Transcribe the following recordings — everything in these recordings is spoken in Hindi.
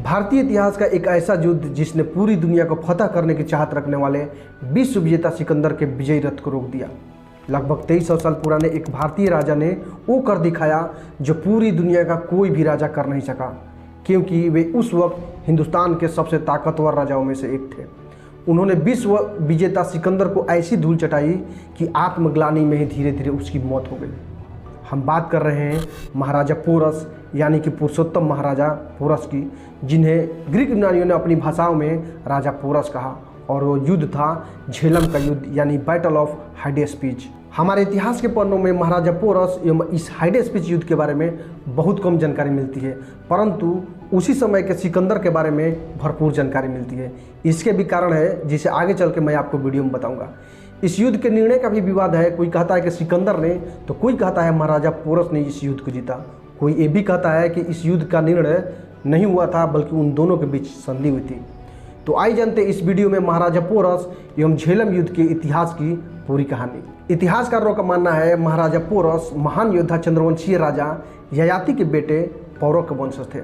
भारतीय इतिहास का एक ऐसा युद्ध जिसने पूरी दुनिया को फतह करने की चाहत रखने वाले विश्व विजेता सिकंदर के विजयी रथ को रोक दिया। लगभग 2300 साल पुराने एक भारतीय राजा ने वो कर दिखाया जो पूरी दुनिया का कोई भी राजा कर नहीं सका, क्योंकि वे उस वक्त हिंदुस्तान के सबसे ताकतवर राजाओं में से एक थे। उन्होंने विश्व विजेता सिकंदर को ऐसी धूल चटाई कि आत्मग्लानि में ही धीरे धीरे उसकी मौत हो गई। हम बात कर रहे हैं महाराजा पोरस यानी कि पुरुषोत्तम महाराजा पोरस की, जिन्हें ग्रीक यूनानियों ने अपनी भाषाओं में राजा पोरस कहा, और वो युद्ध था झेलम का युद्ध यानी बैटल ऑफ हाइडेस्पीच। हमारे इतिहास के पन्नों में महाराजा पोरस एवं इस हाइडेस्पीच युद्ध के बारे में बहुत कम जानकारी मिलती है, परंतु उसी समय के सिकंदर के बारे में भरपूर जानकारी मिलती है। इसके भी कारण है जिसे आगे चल के मैं आपको वीडियो में बताऊंगा। इस युद्ध के निर्णय का भी विवाद है। कोई कहता है कि सिकंदर ने, तो कोई कहता है महाराजा पोरस ने इस युद्ध को जीता। कोई ये भी कहता है कि इस युद्ध का निर्णय नहीं हुआ था बल्कि उन दोनों के बीच संधि हुई थी। तो आइए जानते इस वीडियो में महाराजा पोरस एवं झेलम युद्ध के इतिहास की पूरी कहानी। इतिहासकारों का मानना है महाराजा पोरस महान योद्धा चंद्रवंशीय राजा ययाति के बेटे पौरव के वंशज थे।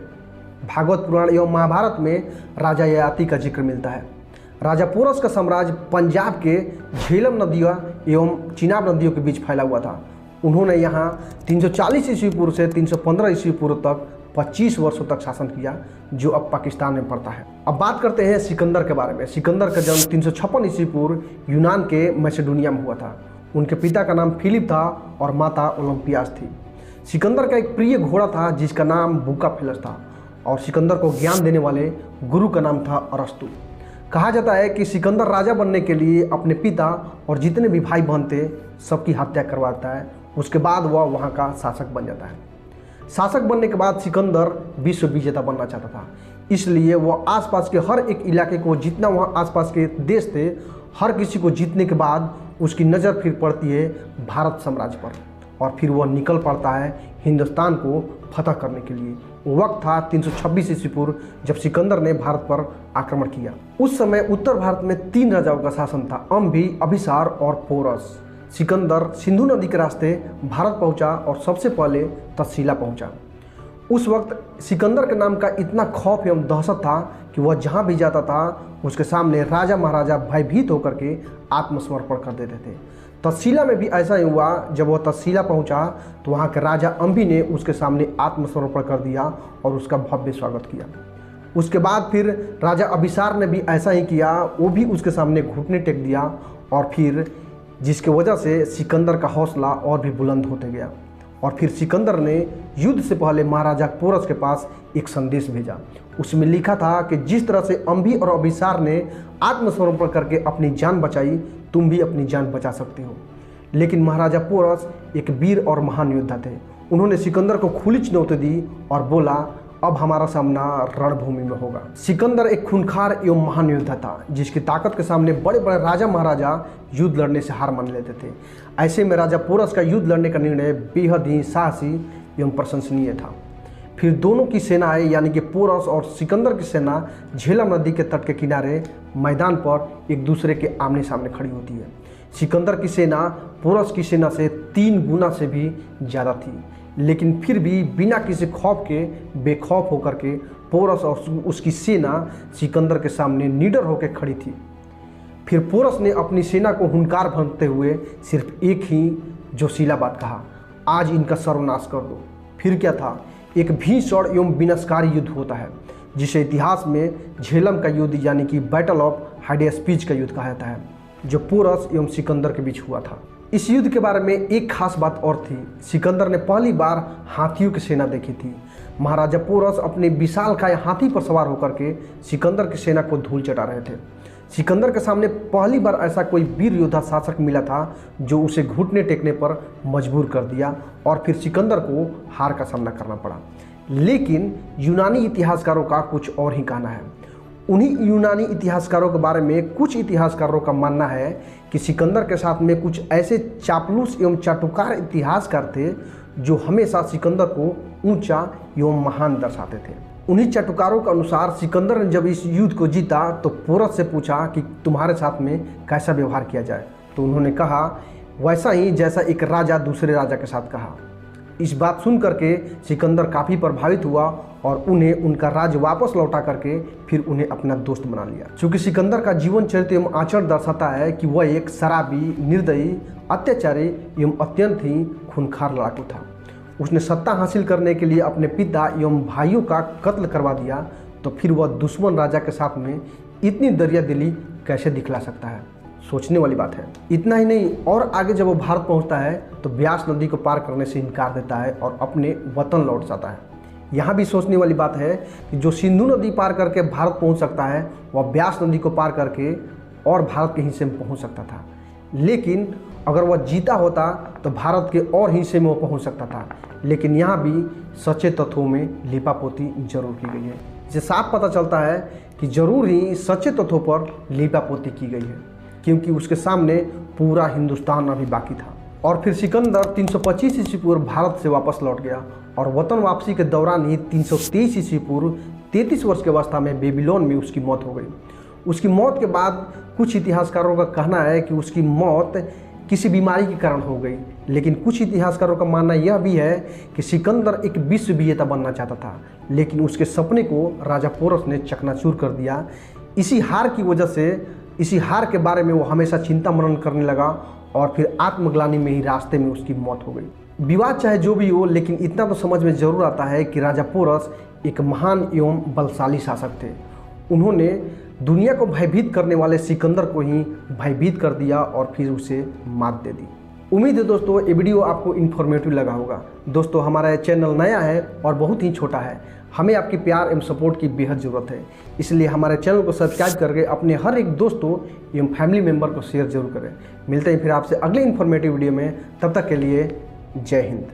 भागवत पुराण एवं महाभारत में राजा ययाति का जिक्र मिलता है। राजा पोरस का साम्राज्य पंजाब के झेलम नदियों एवं चिनाब नदियों के बीच फैला हुआ था। उन्होंने यहाँ 340 ईस्वी पूर्व से 315 ईस्वी पूर्व तक 25 वर्षों तक शासन किया, जो अब पाकिस्तान में पड़ता है। अब बात करते हैं सिकंदर के बारे में। सिकंदर का जन्म 356 ईस्वी पूर्व यूनान के मैसेडोनिया में हुआ था। उनके पिता का नाम फिलिप था और माता ओलंपियास थी। सिकंदर का एक प्रिय घोड़ा था जिसका नाम बुकाफेलस था, और सिकंदर को ज्ञान देने वाले गुरु का नाम था अरस्तु। कहा जाता है कि सिकंदर राजा बनने के लिए अपने पिता और जितने भी भाई बहन थे सबकी हत्या करवाता है। उसके बाद वह वहाँ का शासक बन जाता है। शासक बनने के बाद सिकंदर विश्व विजेता बनना चाहता था, इसलिए वह आसपास के हर एक इलाके को, जितना वहाँ आसपास के देश थे, हर किसी को जीतने के बाद उसकी नज़र फिर पड़ती है भारत साम्राज्य पर, और फिर वह निकल पड़ता है हिंदुस्तान को फतह करने के लिए। वक्त था 326 ईस्वी पूर्व, जब सिकंदर ने भारत पर आक्रमण किया। उस समय उत्तर भारत में 3 राजाओं का शासन था, अम्भी, अभिसार और पोरस। सिकंदर सिंधु नदी के रास्ते भारत पहुंचा और सबसे पहले तक्षशिला पहुंचा। उस वक्त सिकंदर के नाम का इतना खौफ एवं दहशत था कि वह जहां भी जाता था उसके सामने राजा महाराजा भयभीत होकर के आत्मसमर्पण कर देते थे। तक्षशिला में भी ऐसा ही हुआ। जब वह तक्षशिला पहुंचा तो वहां के राजा अम्भी ने उसके सामने आत्मसमर्पण कर दिया और उसका भव्य स्वागत किया। उसके बाद फिर राजा अभिसार ने भी ऐसा ही किया, वो भी उसके सामने घुटने टेक दिया, और फिर जिसके वजह से सिकंदर का हौसला और भी बुलंद होते गया। और फिर सिकंदर ने युद्ध से पहले महाराजा पोरस के पास एक संदेश भेजा। उसमें लिखा था कि जिस तरह से अम्भी और अभिसार ने आत्मसमर्पण करके अपनी जान बचाई, तुम भी अपनी जान बचा सकते हो। लेकिन महाराजा पोरस एक वीर और महान योद्धा थे। उन्होंने सिकंदर को खुली चुनौती दी और बोला, अब हमारा सामना रणभूमि में होगा। सिकंदर एक खूंखार एवं महान योद्धा था, जिसकी ताकत के सामने बड़े बड़े राजा महाराजा युद्ध लड़ने से हार मान लेते थे। ऐसे में राजा पोरस का युद्ध लड़ने का निर्णय बेहद ही साहसी एवं प्रशंसनीय था। फिर दोनों की सेनाएं यानी कि पोरस और सिकंदर की सेना झेलम नदी के तट के किनारे मैदान पर एक दूसरे के आमने सामने खड़ी होती है। सिकंदर की सेना पोरस की सेना से 3 गुना से भी ज़्यादा थी, लेकिन फिर भी बिना किसी खौफ के बेखौफ होकर के पोरस और उसकी सेना सिकंदर के सामने निडर होकर खड़ी थी। फिर पोरस ने अपनी सेना को हुंकार भरते हुए सिर्फ एक ही जोशीला बात कहा, आज इनका सर्वनाश कर दो। फिर क्या था, एक भीषण एवं विनाशकारी युद्ध होता है, जिसे इतिहास में झेलम का युद्ध यानी कि बैटल ऑफ हाइडेस्पीच का युद्ध कहा जाता है, जो पोरस एवं सिकंदर के बीच हुआ था। इस युद्ध के बारे में एक खास बात और थी। सिकंदर ने पहली बार हाथियों की सेना देखी थी। महाराजा पोरस अपने विशालकाय हाथी पर सवार होकर के सिकंदर की सेना को धूल चटा रहे थे। सिकंदर के सामने पहली बार ऐसा कोई वीर योद्धा शासक मिला था जो उसे घुटने टेकने पर मजबूर कर दिया, और फिर सिकंदर को हार का सामना करना पड़ा। लेकिन यूनानी इतिहासकारों का कुछ और ही कहना है। उन्हीं यूनानी इतिहासकारों के बारे में कुछ इतिहासकारों का मानना है कि सिकंदर के साथ में कुछ ऐसे चापलूस एवं चाटुकार इतिहासकार थे जो हमेशा सिकंदर को ऊंचा एवं महान दर्शाते थे। उन्हीं चाटुकारों के अनुसार सिकंदर ने जब इस युद्ध को जीता तो पोरस से पूछा कि तुम्हारे साथ में कैसा व्यवहार किया जाए, तो उन्होंने कहा वैसा ही जैसा एक राजा दूसरे राजा के साथ कहा। इस बात सुन करके सिकंदर काफ़ी प्रभावित हुआ और उन्हें उनका राज वापस लौटा करके फिर उन्हें अपना दोस्त बना लिया। चूँकि सिकंदर का जीवन चरित्र एवं आचरण दर्शाता है कि वह एक शराबी, निर्दयी, अत्याचारी एवं अत्यंत ही खूंखार लड़ाकू था। उसने सत्ता हासिल करने के लिए अपने पिता एवं भाइयों का कत्ल करवा दिया, तो फिर वह दुश्मन राजा के साथ में इतनी दरियादिली कैसे दिखला सकता है? सोचने वाली बात है। इतना ही नहीं, और आगे जब वो भारत पहुंचता है तो ब्यास नदी को पार करने से इनकार देता है और अपने वतन लौट जाता है। यहाँ भी सोचने वाली बात है कि जो सिंधु नदी पार करके भारत पहुंच सकता है, वह ब्यास नदी को पार करके और भारत के हिस्से में पहुंच सकता था। लेकिन अगर वह जीता होता तो भारत के और हिस्से में वो पहुंच सकता था। लेकिन यहाँ भी सच्चे तथ्यों में लीपापोती जरूर की गई है। इससे साफ पता चलता है कि जरूर ही सच्चे तथ्यों पर लीपापोती की गई है, क्योंकि उसके सामने पूरा हिंदुस्तान अभी बाकी था। और फिर सिकंदर 325 ईस्वी पूर्व भारत से वापस लौट गया और वतन वापसी के दौरान ही 323 ईस्वी पूर्व 33 वर्ष की अवस्था में बेबीलोन में उसकी मौत हो गई। उसकी मौत के बाद कुछ इतिहासकारों का कहना है कि उसकी मौत किसी बीमारी के कारण हो गई, लेकिन कुछ इतिहासकारों का मानना यह भी है कि सिकंदर एक विश्व विजेता बनना चाहता था, लेकिन उसके सपने को राजा पोरस ने चकनाचूर कर दिया। इसी हार की वजह से, इसी हार के बारे में वो हमेशा चिंता मनन करने लगा और फिर आत्मग्लानि में ही रास्ते में उसकी मौत हो गई। विवाद चाहे जो भी हो, लेकिन इतना तो समझ में जरूर आता है कि राजा पोरस एक महान एवं बलशाली शासक थे। उन्होंने दुनिया को भयभीत करने वाले सिकंदर को ही भयभीत कर दिया और फिर उसे मात दे दी। उम्मीद है दोस्तों ये वीडियो आपको इन्फॉर्मेटिव लगा होगा। दोस्तों हमारा ये चैनल नया है और बहुत ही छोटा है, हमें आपकी प्यार एवं सपोर्ट की बेहद ज़रूरत है। इसलिए हमारे चैनल को सब्सक्राइब करके अपने हर एक दोस्तों एवं फैमिली मेम्बर को शेयर जरूर करें। मिलते हैं फिर आपसे अगले इन्फॉर्मेटिव वीडियो में, तब तक के लिए जय हिंद।